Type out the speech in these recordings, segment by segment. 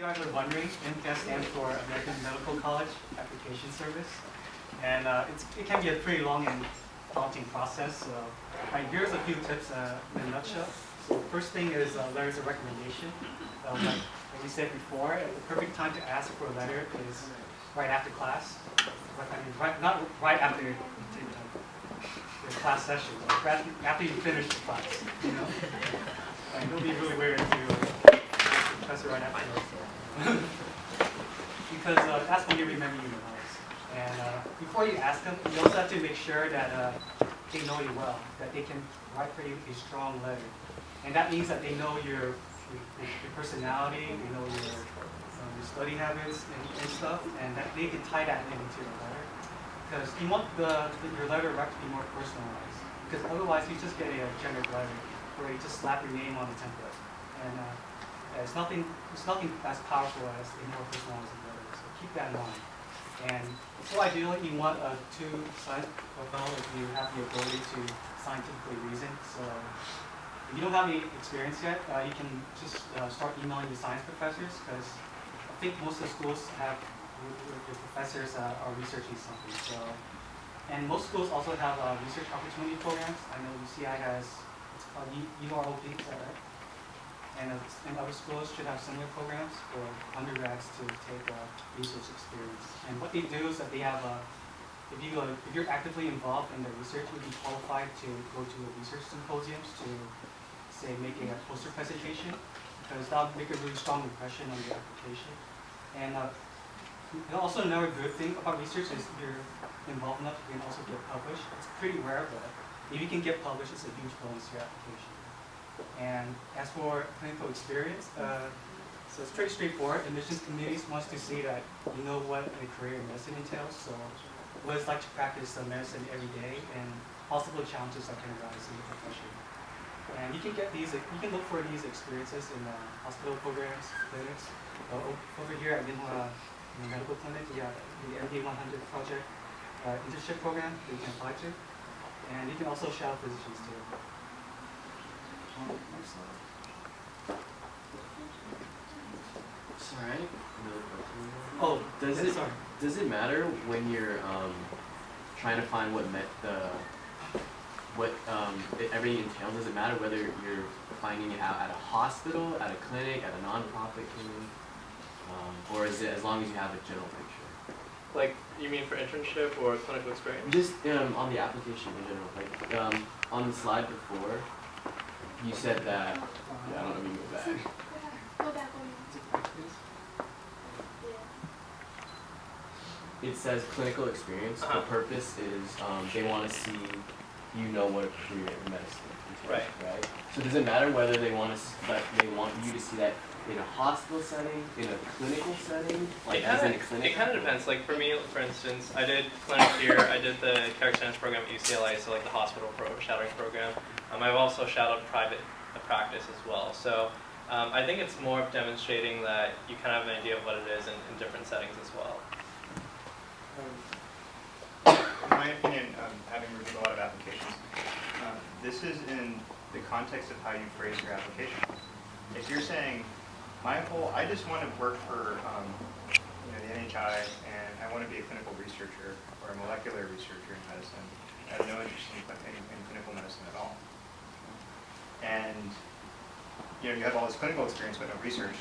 guys are wondering, MCAS stands for American Medical College Application Service. And it can be a pretty long and daunting process. So here's a few tips in a nutshell. So the first thing is letters of recommendation. Like we said before, the perfect time to ask for a letter is right after class. Not right after your class session, but after you finish the class. You know? Like, it'll be really weird if you professor right after. Because that's when you remember you the most. And before you ask them, you also have to make sure that they know you well, that they can write for you a strong letter. And that means that they know your personality, they know your study habits and stuff, and that they can tie that into your letter. Because you want your letter to be more personalized. Because otherwise you just get a generic letter where you just slap your name on the template. And it's nothing as powerful as a more personalized letter. So keep that in mind. And so ideally you want a two-sided profile if you have the ability to scientifically reason. So if you don't have any experience yet, you can just start emailing your science professors, because I think most of the schools have your professors are researching something. So, and most schools also have research opportunity programs. I know UCI has, it's called UROP, is that right? And other schools should have similar programs for undergrads to take research experience. And what they do is that they have if you're actively involved in the research, you'll be qualified to go to research symposiums to, say, making a poster presentation, because that'll make a really strong impression on your application. And also another good thing about research is if you're involved enough, you can also get published. It's pretty rare, but if you can get published, it's a huge bonus to your application. And as for clinical experience, so it's pretty straightforward. Admissions committees wants to see that you know what a career in medicine entails, so what it's like to practice medicine every day, and possible challenges that can arise in the profession. And you can get these, you can look for these experiences in hospital programs, clinics. Over here at Minhua Medical Clinic, we have the MD 100 project internship program that you can apply to. And you can also shadow physicians too. Sorry. Oh, does it matter when you're trying to find what everything entails? Does it matter whether you're finding it out at a hospital, at a clinic, at a nonprofit clinic, or is it as long as you have a general picture? Like, you mean for internship or clinical experience? Just on the application in general. Like on the slide before, you said that. Yeah, I don't know if you move back. Go back on. It says clinical experience. The purpose is they want to see you know what a career in medicine entails, right? So does it matter whether they want you to see that in a hospital setting, in a clinical setting, like as in a clinic? It kind of depends. Like for me, for instance, I did clinic here. I did the character science program at UCLA, so like the hospital shadowing program. I've also shadowed private practice as well. So I think it's more of demonstrating that you kind of have an idea of what it is in different settings as well. In my opinion, having reviewed a lot of applications, this is in the context of how you phrase your application. If you're saying, I just want to work for the NHI, and I want to be a clinical researcher or a molecular researcher in medicine. I have no interest in clinical medicine at all. And you have all this clinical experience but no research,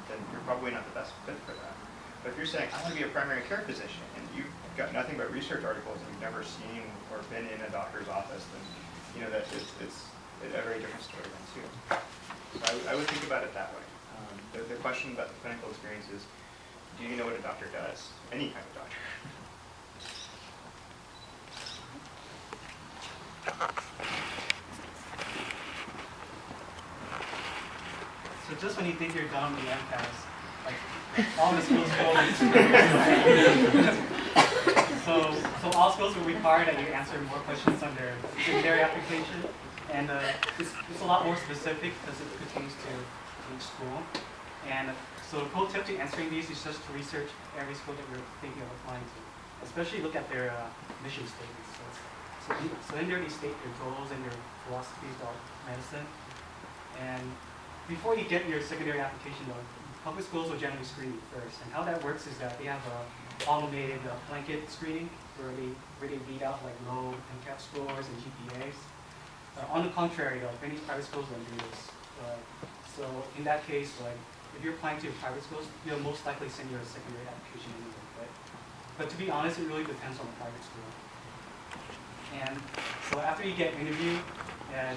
then you're probably not the best fit for that. But if you're saying, I want to be a primary care physician, and you've got nothing but research articles and you've never seen or been in a doctor's office, then that it's a very different story then too. So I would think about it that way. The question about the clinical experience is, do you know what a doctor does? Any kind of doctor. So just when you think you're done with the MCAS, like all the schools go. So all schools will require that you answer more questions on their secondary application, and it's a lot more specific because it pertains to each school. And so the pro tip to answering these is just to research every school that you're thinking of applying to, especially look at their mission statements. So in there they state their goals and their philosophies about medicine. And before you get your secondary application though, public schools will generally screen you first. And how that works is that they have a automated blanket screening where they read out like low MCAT scores and GPAs. On the contrary, many private schools don't do this. So in that case, like if you're applying to private schools, you'll most likely send your secondary application anyway. But to be honest, it really depends on the private school. And so after you get interviewed,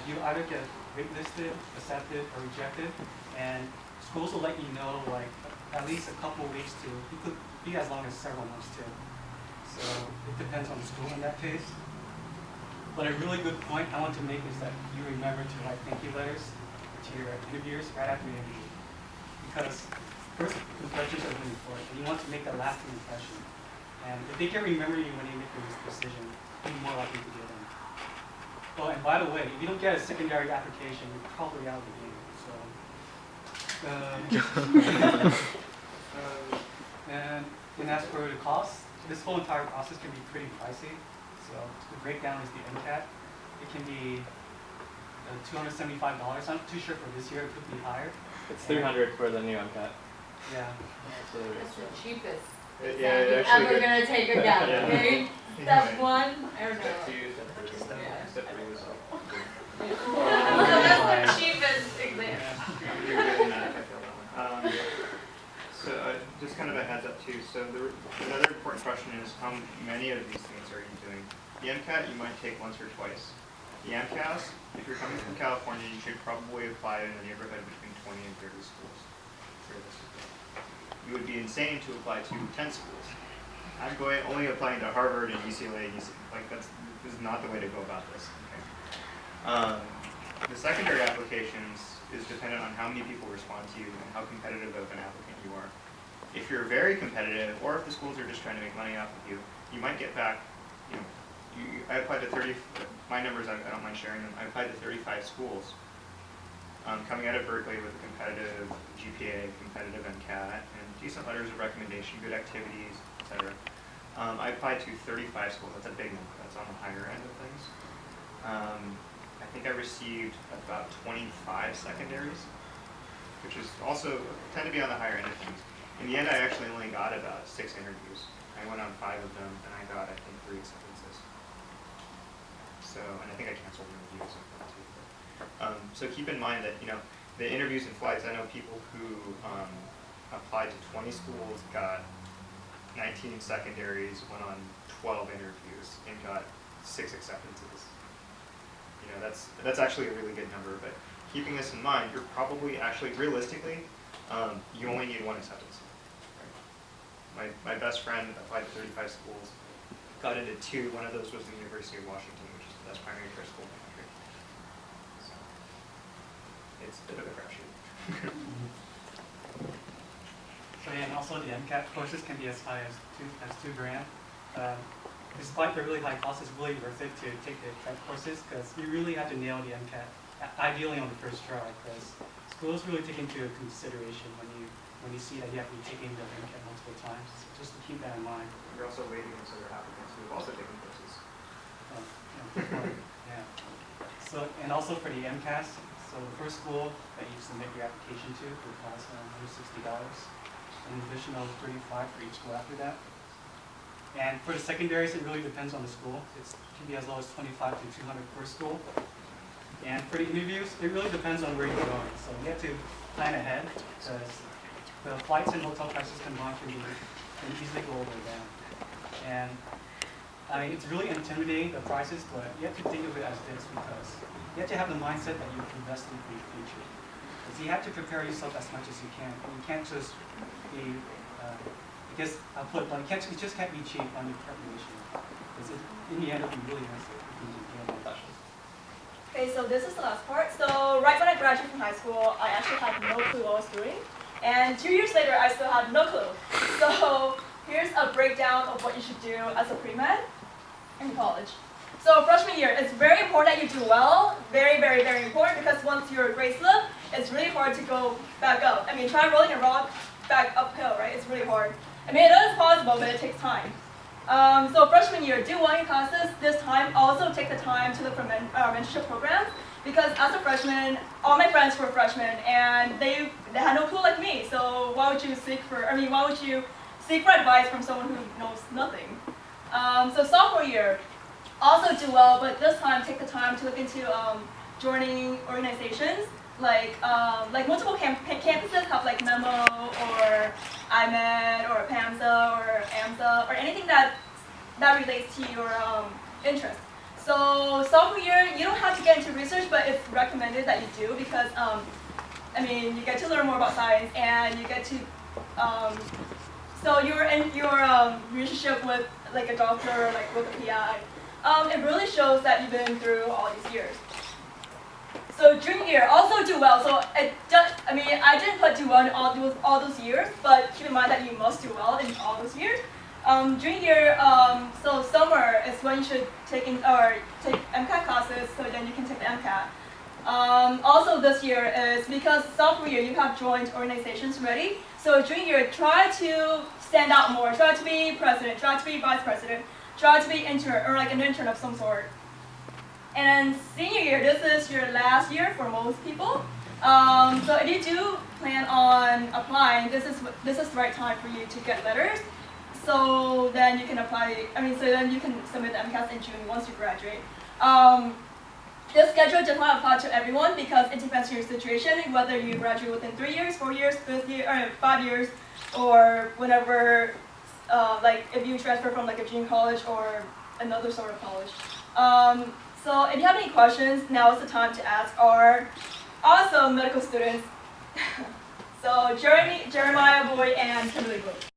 you either get waitlisted, accepted, or rejected, and schools will let you know like at least a couple of weeks to, it could be as long as several months too. So it depends on the school in that case. But a really good point I want to make is that you remember to write thank you letters to your interviewers right after the interview. Because first impressions are really important, and you want to make a lasting impression. And if they can remember you when you make this decision, you're more likely to get in. Oh, and by the way, if you don't get a secondary application, you're probably out of the game. And as for the cost, this whole entire process can be pretty pricey. So the breakdown is the MCAT. It can be $275. I'm not too sure for this year. It could be higher. It's 300 for the new MCAT. Yeah. That's what it That's is. the cheapest. Yeah, Exam it you're actually ever did. gonna take her down, Yeah. okay? Step one, I don't know. Step 2, step 3, step Yeah. 1, step 3 was all. So that's the cheapest exam. You're doing that. I feel that one. So just kind of a heads up too. So another important question is how many of these things are you doing? The MCAT you might take once or twice. The MCAS, if you're coming from California, you should probably apply in the neighborhood between 20 and 30 schools. Realistically. You would be insane to apply to 10 schools. I'm only applying to Harvard and UCLA. Like this is not the way to go about this. Okay? The secondary applications is dependent on how many people respond to you and how competitive of an applicant you are. If you're very competitive, or if the schools are just trying to make money off of you, you might get back, I applied to 30, my numbers, I don't mind sharing them, I applied to 35 schools. Coming out of Berkeley with a competitive GPA, competitive MCAT, and decent letters of recommendation, good activities, etc. I applied to 35 schools. That's a big number. That's on the higher end of things. I think I received about 25 secondaries, which is also tend to be on the higher end of things. In the end, I actually only got about 6 interviews. I went on 5 of them, and I got, I think, 3 acceptances. So, and I think I canceled the interviews and that too. So keep in mind that, the interviews and flights, I know people who applied to 20 schools, got 19 secondaries, went on 12 interviews, and got 6 acceptances. That's actually a really good number, but keeping this in mind, you're probably actually, realistically, you only need 1 acceptance. Right? My best friend applied to 35 schools, got into 2, one of those was the University of Washington, which is the best primary care school in the country. So, it's a bit of a crapshoot. So yeah, and also the MCAT courses can be as high as $2 grand. Despite the really high cost, it's really worth it to take the MCAT courses because you really have to nail the MCAT, ideally on the first try, because schools really take into consideration when you see that you have to be taking the MCAT multiple times. So just to keep that in mind. You're also waiting against other applicants who have also taken courses. Yeah. So, and also for the MCAS, so the first school that you submit your application to would cost $160, an additional $35 for each school after that. And for the secondaries, it really depends on the school. It can be as low as $25 to $200 per school. And for the interviews, it really depends on where you're going. So you have to plan ahead because the flights and hotel prices combined can easily go over that. And I mean, it's really intimidating, the prices, but you have to think of it as this because you have to have the mindset that you're investing for your future. Because you have to prepare yourself as much as you can. And you can't just be, because I'll put it blunt, it just can't be cheap on your preparation. Because in the end, it'll be really nice if you can get more questions. Okay, so this is the last part. So right when I graduated from high school, I actually had no clue what I was doing. And 2 years later, I still had no clue. So here's a breakdown of what you should do as a pre-med in college. So freshman year, it's very important that you do well. Very, very, very important because once your grades slip, it's really hard to go back up. I mean, try rolling a rock back uphill, right? It's really hard. I mean, it is possible, but it takes time. So freshman year, do well in classes. This time, also take the time to look for mentorship programs because as a freshman, all my friends were freshmen, and they had no clue like me. So why would you seek for advice from someone who knows nothing? So sophomore year, also do well, but this time take the time to look into joining organizations. Like multiple campuses have like Memo or IMED or PAMSA or AMSA or anything that relates to your interest. So sophomore year, you don't have to get into research, but it's recommended that you do because you get to learn more about science and you get to so you're in your relationship with like a doctor or like with a PI. It really shows that you've been through all these years. So junior year, also do well. So I didn't put do well in all those years, but keep in mind that you must do well in all those years. Junior year, so summer is when you should take MCAT classes, so then you can take the MCAT. Also this year is because sophomore year you have joined organizations already. So junior year, try to stand out more. Try to be president. Try to be vice president. Try to be intern or like an intern of some sort. And senior year, this is your last year for most people. So if you do plan on applying, this is the right time for you to get letters. So then you can apply. So then you can submit the MCATs in June once you graduate. This schedule does not apply to everyone because it depends on your situation, whether you graduate within 3 years, 4 years, 5 years, or whenever, like if you transfer from like a junior college or another sort of college. So if you have any questions, now is the time to ask our awesome medical students. So Jeremiah Boyd and Kimberly Brooks.